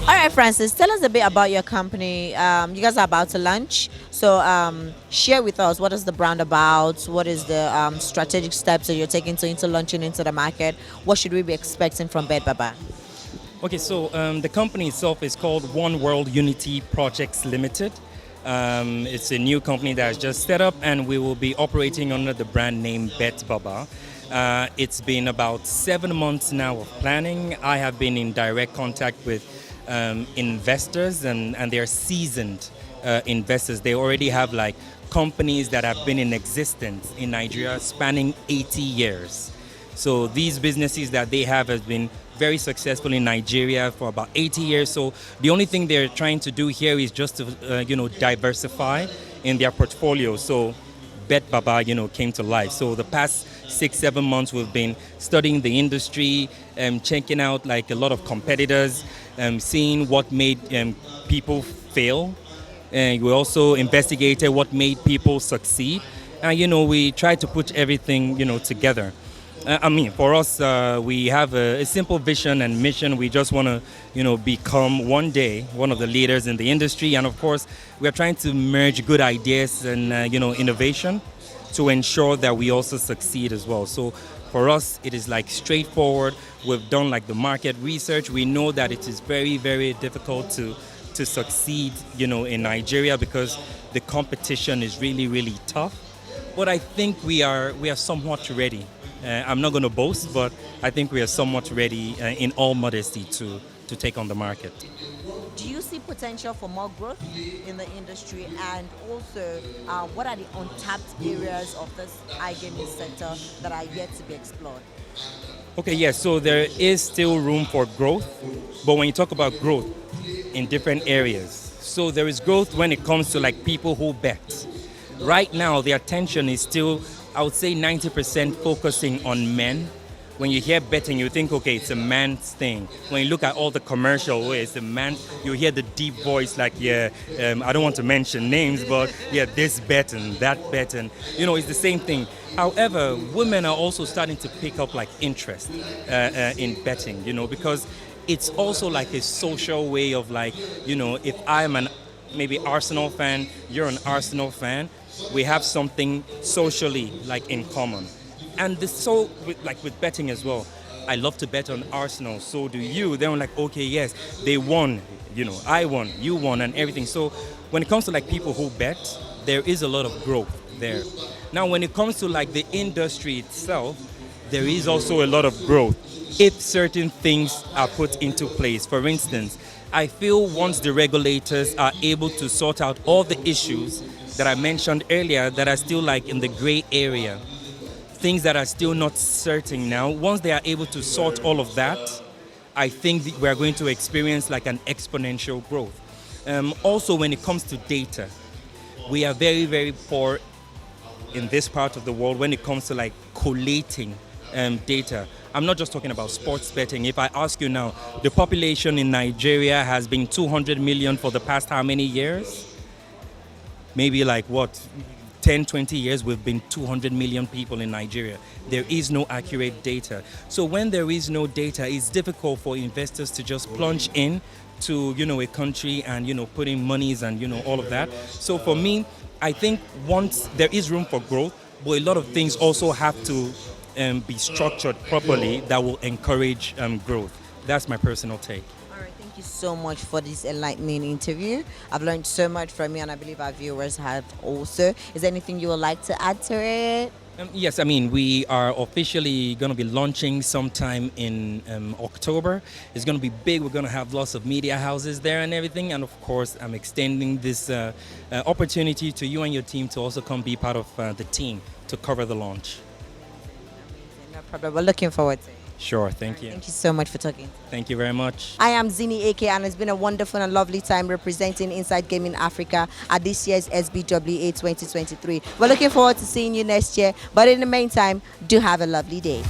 All right, Francis, tell us a bit about your company. You guys are about to launch. So share with us what is the brand about? What is the strategic steps that you're taking to into launching into the market? What should we be expecting from BetBaba? Okay, so the company itself is called One World Unity Projects Limited. It's a new company that has just set up, and we will be operating under the brand name BetBaba. It's been about 7 months now of planning. I have been in direct contact with investors, and they're seasoned investors. They already have like companies that have been in existence in Nigeria spanning 80 years. So these businesses that they have has been very successful in Nigeria for about 80 years. So the only thing they're trying to do here is just to, diversify in their portfolio. So BetBaba, came to life. So the past 6-7 months, we've been studying the industry, checking out like a lot of competitors, seeing what made people fail. And we also investigated what made people succeed. And, we tried to put everything, together. For us, we have a simple vision and mission. We just want to, become one day one of the leaders in the industry. And of course, we are trying to merge good ideas and, innovation to ensure that we also succeed as well. So for us, it is like straightforward. We've done like the market research. We know that it is very, very difficult to succeed, in Nigeria because the competition is really, really tough. But I think we are somewhat ready. I'm not going to boast, but I think we are somewhat ready in all modesty to take on the market. Do you see potential for more growth in the industry? And also, what are the untapped areas of this iGaming sector that are yet to be explored? Okay, yes, so there is still room for growth. But when you talk about growth in different areas, so there is growth when it comes to like people who bet. Right now, the attention is still, I would say 90% focusing on men. When you hear betting, you think, okay, it's a man's thing. When you look at all the commercial ways, the man, you hear the deep voice like, I don't want to mention names, but this bet and that bet, and it's the same thing. However, women are also starting to pick up like interest in betting, because it's also like a social way of like, if I'm an maybe Arsenal fan, you're an Arsenal fan, we have something socially like in common. And with betting as well. I love to bet on Arsenal, so do you. Then I'm like, okay, yes, they won, I won, you won, and everything. So when it comes to like people who bet, there is a lot of growth there. Now, when it comes to like the industry itself, there is also a lot of growth if certain things are put into place. For instance, I feel once the regulators are able to sort out all the issues that I mentioned earlier that are still like in the gray area, things that are still not certain now, once they are able to sort all of that, I think we're going to experience like an exponential growth. Also, when it comes to data, we are very, very poor in this part of the world when it comes to like collating data. I'm not just talking about sports betting. If I ask you now, the population in Nigeria has been 200 million for the past how many years? Maybe like 10, 20 years, we've been 200 million people in Nigeria. There is no accurate data. So when there is no data, it's difficult for investors to just plunge in to, a country and, put in monies and, all of that. So for me, I think once there is room for growth, but a lot of things also have to be structured properly that will encourage growth. That's my personal take. Thank you so much for this enlightening interview. I've learned so much from you, and I believe our viewers have also. Is there anything you would like to add to it? Yes, we are officially going to be launching sometime in October. It's going to be big. We're going to have lots of media houses there and everything. And of course, I'm extending this opportunity to you and your team to also come be part of the team to cover the launch. No problem. We're looking forward to it. Sure, thank you. Thank you so much for talking. Thank you very much. I am Zzini AK, and it's been a wonderful and lovely time representing Inside Gaming Africa at this year's SBWA 2023. We're looking forward to seeing you next year, but in the meantime, do have a lovely day.